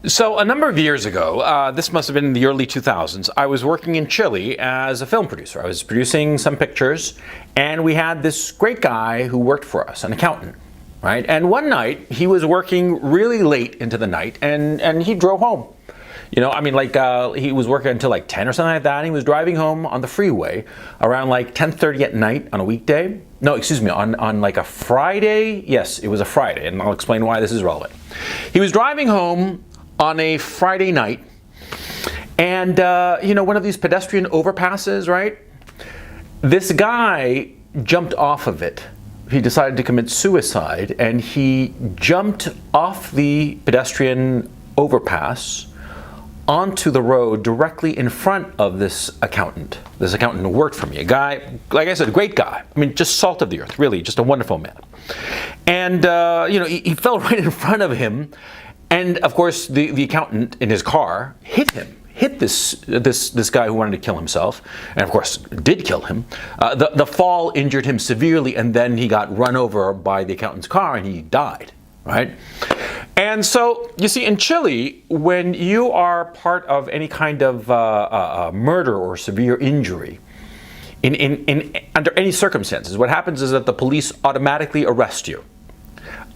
So a number of years ago, this must have been in the early 2000s, I was working in Chile as a film producer. I was producing some pictures, and we had this great guy who worked for us, an accountant, right? And one night, he was working really late into the night, and he drove home. You know, I mean, like, he was working until like 10 or something like that, and he was driving home on the freeway around like 10:30 at night on a weekday. No, excuse me, on like a Friday. Yes, it was a Friday, and I'll explain why this is relevant. He was driving home on a Friday night, and you know, one of these pedestrian overpasses, right? This guy jumped off of it. He decided to commit suicide, and he jumped off the pedestrian overpass onto the road directly in front of this accountant who worked for me. A guy, like I said, a great guy. I mean, just salt of the earth, really, just a wonderful man. And you know, he fell right in front of him. And of course, the accountant in his car hit this guy who wanted to kill himself, and of course did kill him. The fall injured him severely, and then he got run over by the accountant's car, and he died. Right? And so you see, in Chile, when you are part of any kind of murder or severe injury, under any circumstances, what happens is that the police automatically arrest you.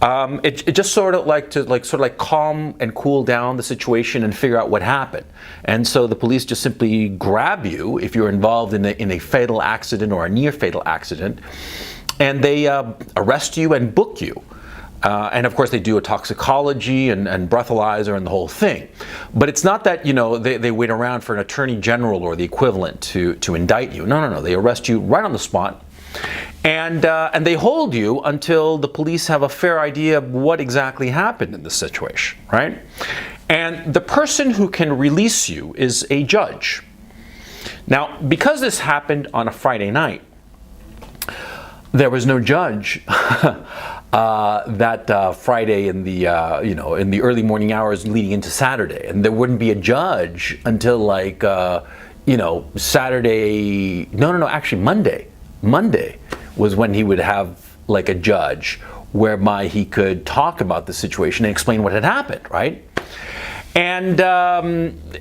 It just sort of like calm and cool down the situation and figure out what happened. And so the police just simply grab you if you're involved in a fatal accident or a near fatal accident, and they arrest you and book you. And of course they do a toxicology and breathalyzer and the whole thing. But it's not that, you know, they wait around for an attorney general or the equivalent to indict you. No. They arrest you right on the spot. And they hold you until the police have a fair idea of what exactly happened in this situation, right? And the person who can release you is a judge. Now, because this happened on a Friday night, there was no judge that Friday in the you know, in the early morning hours leading into Saturday, and there wouldn't be a judge until like you know, Saturday. No, actually Monday. Monday was when he would have like a judge whereby he could talk about the situation and explain what had happened, right? And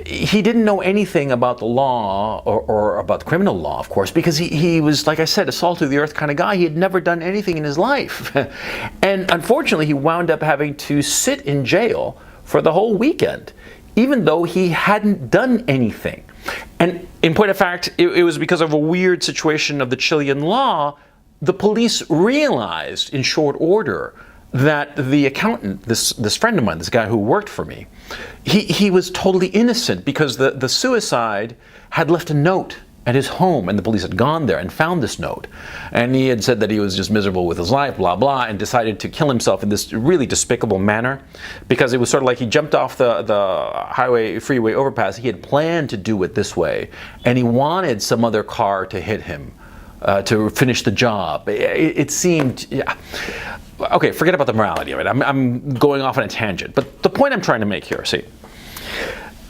he didn't know anything about the law or about the criminal law, of course, because he was, like I said, a salt of the earth kind of guy. He had never done anything in his life. And unfortunately, he wound up having to sit in jail for the whole weekend, even though he hadn't done anything. And in point of fact, it was because of a weird situation of the Chilean law. The police realized in short order that the accountant, this friend of mine, this guy who worked for me, he was totally innocent, because the suicide had left a note at his home, and the police had gone there and found this note. And he had said that he was just miserable with his life, blah, blah, and decided to kill himself in this really despicable manner, because it was sort of like he jumped off the freeway overpass. He had planned to do it this way, and he wanted some other car to hit him to finish the job. It seemed, yeah. Okay, forget about the morality of it. I'm going off on a tangent. But the point I'm trying to make here, see,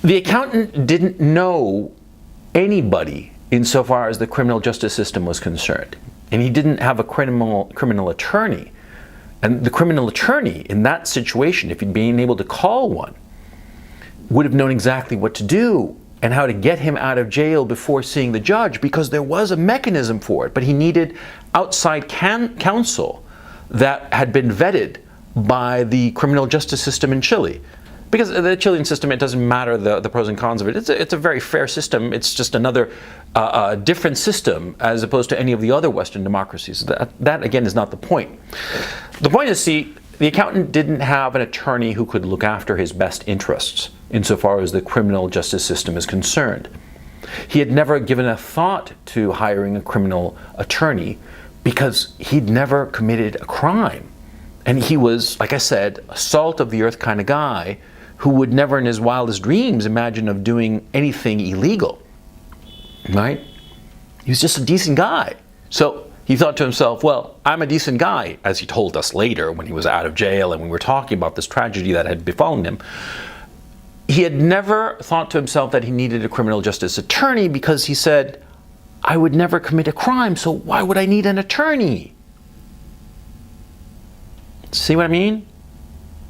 the accountant didn't know anybody insofar as the criminal justice system was concerned. And he didn't have a criminal attorney. And the criminal attorney in that situation, if he'd been able to call one, would have known exactly what to do and how to get him out of jail before seeing the judge, because there was a mechanism for it. But he needed outside counsel that had been vetted by the criminal justice system in Chile. Because the Chilean system, it doesn't matter the pros and cons of it. It's a very fair system. It's just another different system as opposed to any of the other Western democracies. That again is not the point. The point is, see, the accountant didn't have an attorney who could look after his best interests insofar as the criminal justice system is concerned. He had never given a thought to hiring a criminal attorney because he'd never committed a crime. And he was, like I said, a salt of the earth kind of guy who would never in his wildest dreams imagine of doing anything illegal, right? He was just a decent guy. So he thought to himself, well, I'm a decent guy, as he told us later when he was out of jail and we were talking about this tragedy that had befallen him. He had never thought to himself that he needed a criminal justice attorney, because he said, I would never commit a crime, so why would I need an attorney? See what I mean?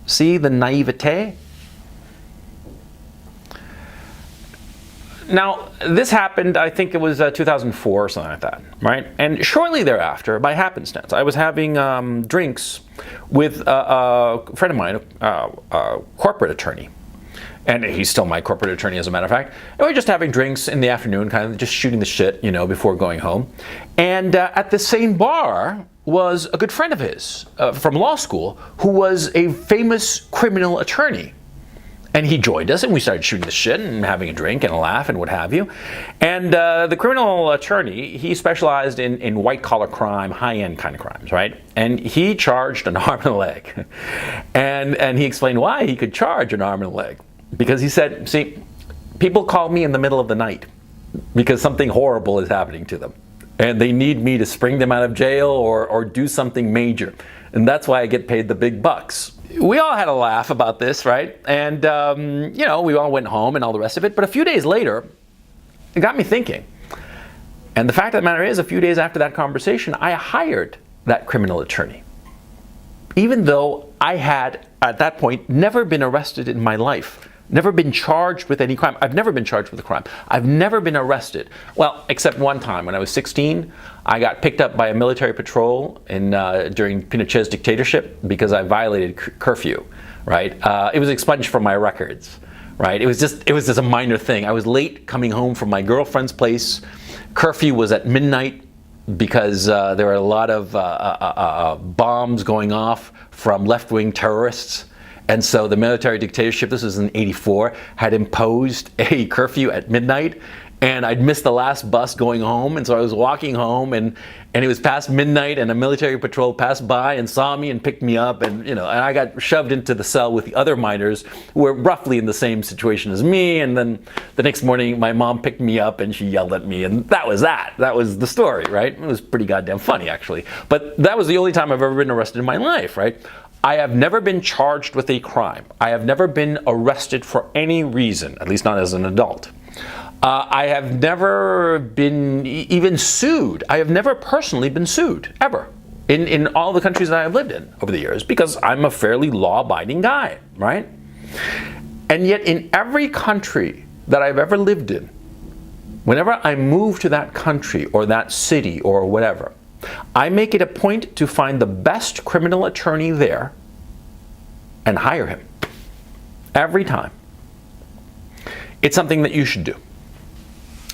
See the naivete? Now, this happened, I think it was 2004 or something like that, right? And shortly thereafter, by happenstance, I was having drinks with a friend of mine, a corporate attorney. And he's still my corporate attorney, as a matter of fact. And we were just having drinks in the afternoon, kind of just shooting the shit, before going home. And at the same bar was a good friend of his from law school who was a famous criminal attorney. And he joined us, and we started shooting the shit and having a drink and a laugh and what have you. And the criminal attorney, he specialized in white-collar crime, high-end kind of crimes, right? And he charged an arm and a leg. And he explained why he could charge an arm and a leg. Because he said, see, people call me in the middle of the night because something horrible is happening to them. And they need me to spring them out of jail or do something major. And that's why I get paid the big bucks. We all had a laugh about this, right? And, we all went home and all the rest of it. But a few days later, it got me thinking. And the fact of the matter is, a few days after that conversation, I hired that criminal attorney. Even though I had, at that point, never been arrested in my life. Never been charged with any crime. I've never been charged with a crime. I've never been arrested. Well, except one time when I was 16, I got picked up by a military patrol during Pinochet's dictatorship because I violated curfew, right? It was expunged from my records, right? It was just a minor thing. I was late coming home from my girlfriend's place. Curfew was at midnight because there were a lot of bombs going off from left-wing terrorists. And so the military dictatorship, this was in '84, had imposed a curfew at midnight, and I'd missed the last bus going home, and so I was walking home, and it was past midnight, and a military patrol passed by and saw me and picked me up, and and I got shoved into the cell with the other minors who were roughly in the same situation as me. And then the next morning, my mom picked me up and she yelled at me, and that was that. That was the story, right? It was pretty goddamn funny, actually. But that was the only time I've ever been arrested in my life, right? I have never been charged with a crime. I have never been arrested for any reason, at least not as an adult. I have never been even sued. I have never personally been sued, ever, in all the countries that I have lived in over the years, because I'm a fairly law-abiding guy, right? And yet in every country that I've ever lived in, whenever I move to that country or that city or whatever, I make it a point to find the best criminal attorney there and hire him. Every time. It's something that you should do.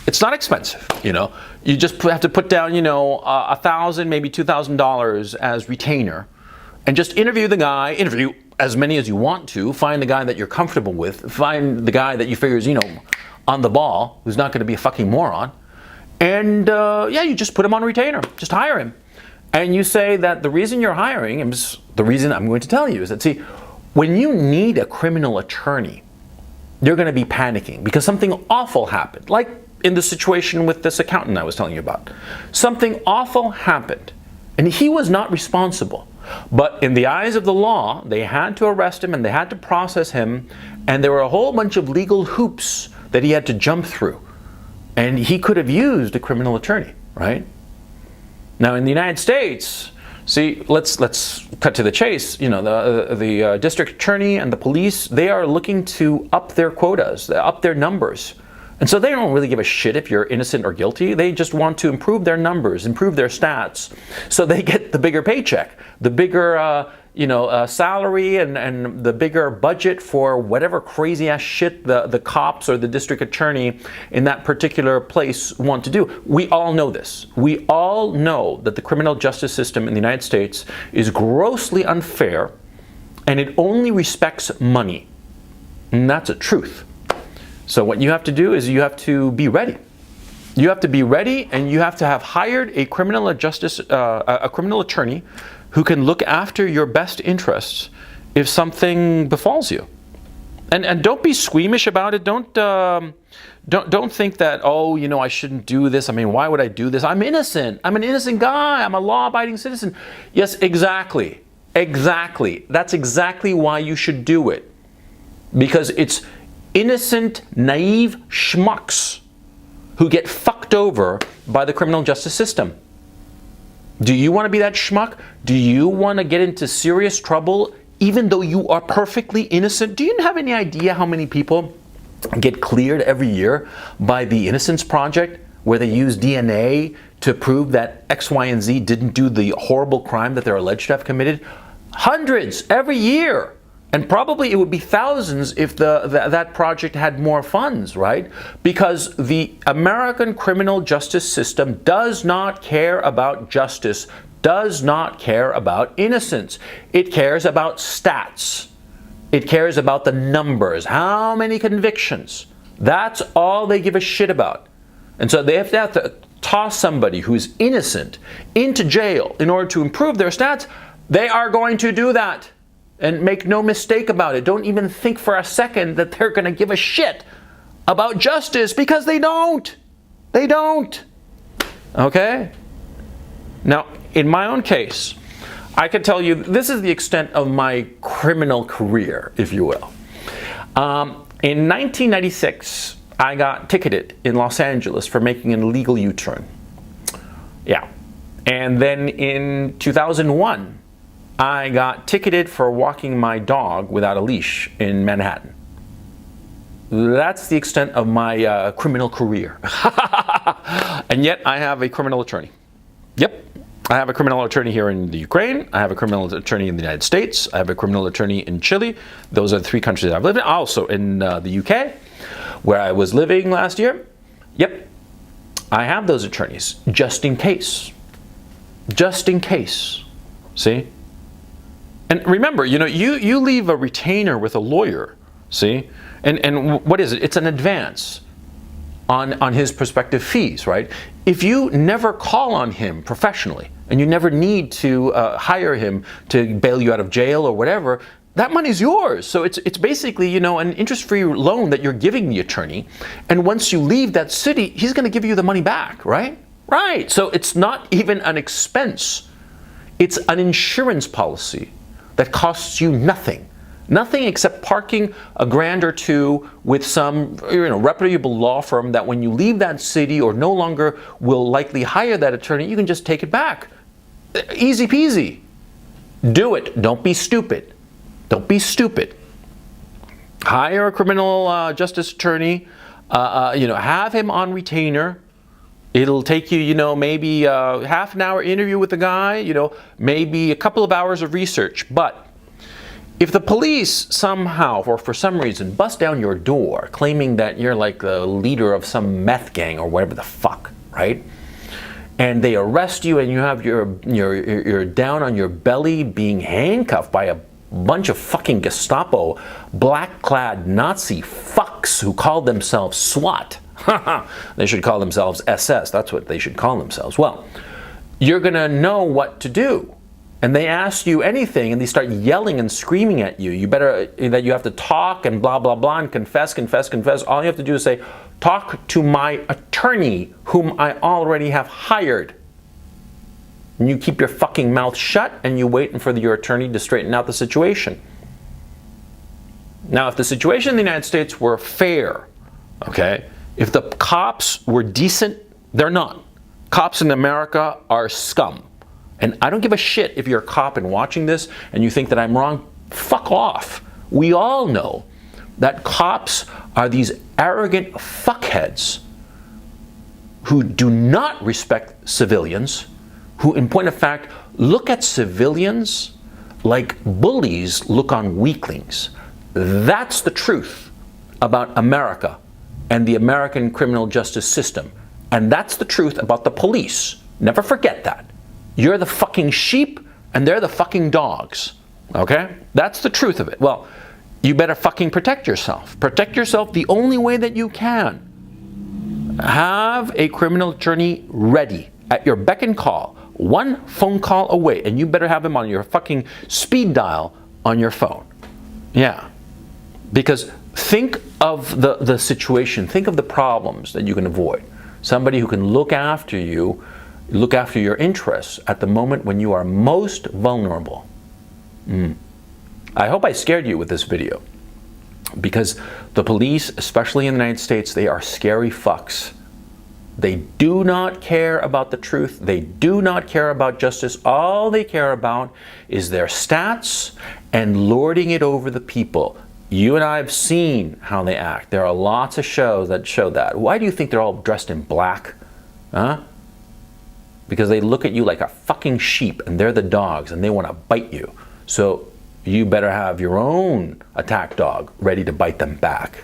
It's not expensive, You just have to put down, $1,000, maybe $2,000 as retainer, and just interview the guy. Interview as many as you want to. Find the guy that you're comfortable with. Find the guy that you figure is, on the ball, who's not going to be a fucking moron. And you just put him on retainer. Just hire him. And you say that the reason you're hiring him is the reason I'm going to tell you is that, see, when you need a criminal attorney, you're going to be panicking because something awful happened. Like in the situation with this accountant I was telling you about. Something awful happened. And he was not responsible. But in the eyes of the law, they had to arrest him and they had to process him. And there were a whole bunch of legal hoops that he had to jump through. And he could have used a criminal attorney, right? Now in the United States, see, let's cut to the chase. The district attorney and the police, they are looking to up their quotas, up their numbers. And so they don't really give a shit if you're innocent or guilty. They just want to improve their numbers, improve their stats, so they get the bigger paycheck, the bigger salary, and the bigger budget for whatever crazy ass shit the cops or the district attorney in that particular place want to do. We all know this. We all know that the criminal justice system in the United States is grossly unfair, and it only respects money. And that's a truth. So what you have to do is you have to be ready. You have to be ready, and you have to have hired a criminal attorney who can look after your best interests if something befalls you. And don't be squeamish about it. Don't think that, I shouldn't do this. I mean, why would I do this? I'm innocent. I'm an innocent guy. I'm a law-abiding citizen. Yes, exactly. Exactly. That's exactly why you should do it. Because it's innocent, naive schmucks who get fucked over by the criminal justice system. Do you want to be that schmuck? Do you want to get into serious trouble even though you are perfectly innocent? Do you have any idea how many people get cleared every year by the Innocence Project, where they use DNA to prove that X, Y, and Z didn't do the horrible crime that they're alleged to have committed? Hundreds every year. And probably it would be thousands if that project had more funds, right? Because the American criminal justice system does not care about justice, does not care about innocence. It cares about stats. It cares about the numbers. How many convictions? That's all they give a shit about. And so they have to toss somebody who's innocent into jail in order to improve their stats. They are going to do that. And make no mistake about it. Don't even think for a second that they're going to give a shit about justice, because they don't. They don't. Okay? Now, in my own case, I can tell you this is the extent of my criminal career, if you will. In 1996, I got ticketed in Los Angeles for making an illegal U-turn. Yeah. And then in 2001, I got ticketed for walking my dog without a leash in Manhattan. That's the extent of my criminal career. And yet I have a criminal attorney. Yep. I have a criminal attorney here in the Ukraine. I have a criminal attorney in the United States. I have a criminal attorney in Chile. Those are the 3 countries I've lived in. Also in the UK, where I was living last year. Yep. I have those attorneys just in case. Just in case. See? And remember, you know, you leave a retainer with a lawyer, see? And what is it? It's an advance on his prospective fees, right? If you never call on him professionally, and you never need to hire him to bail you out of jail or whatever, that money's yours. So it's basically, you know, an interest-free loan that you're giving the attorney. And once you leave that city, he's going to give you the money back, right? Right. So it's not even an expense. It's an insurance policy that costs you nothing. Nothing except parking a grand or two with some, you know, reputable law firm that when you leave that city or no longer will likely hire that attorney, you can just take it back. Easy peasy. Do it. Don't be stupid. Don't be stupid. Hire a criminal justice attorney. You know, have him on retainer. It'll take you, you know, maybe half an hour interview with the guy, you know, maybe a couple of hours of research. But if the police somehow or for some reason bust down your door claiming that you're like the leader of some meth gang or whatever the fuck, right? And they arrest you and you have you're down on your belly being handcuffed by a bunch of fucking Gestapo black-clad Nazi fucks who call themselves SWAT. They should call themselves SS. That's what they should call themselves. Well, you're going to know what to do. And they ask you anything and they start yelling and screaming at you. You better, that you have to talk and blah, blah, blah, and confess, confess, confess. All you have to do is say, talk to my attorney whom I already have hired. And you keep your fucking mouth shut and you wait for your attorney to straighten out the situation. Now, if the situation in the United States were fair, okay, if the cops were decent, they're not. Cops in America are scum. And I don't give a shit if you're a cop and watching this and you think that I'm wrong. Fuck off. We all know that cops are these arrogant fuckheads who do not respect civilians, who, in point of fact, look at civilians like bullies look on weaklings. That's the truth about America and the American criminal justice system. And that's the truth about the police. Never forget that. You're the fucking sheep and they're the fucking dogs. Okay? That's the truth of it. Well, you better fucking protect yourself. Protect yourself the only way that you can. Have a criminal attorney ready at your beck and call. One phone call away, and you better have him on your fucking speed dial on your phone. Yeah. Because think of the situation, think of the problems that you can avoid. Somebody who can look after you, look after your interests at the moment when you are most vulnerable. I hope I scared you with this video, because the police, especially in the United States, they are scary fucks. They do not care about the truth. They do not care about justice. All they care about is their stats and lording it over the people. You and I have seen how they act. There are lots of shows that show that. Why do you think they're all dressed in black? Huh? Because they look at you like a fucking sheep and they're the dogs and they want to bite you. So you better have your own attack dog ready to bite them back.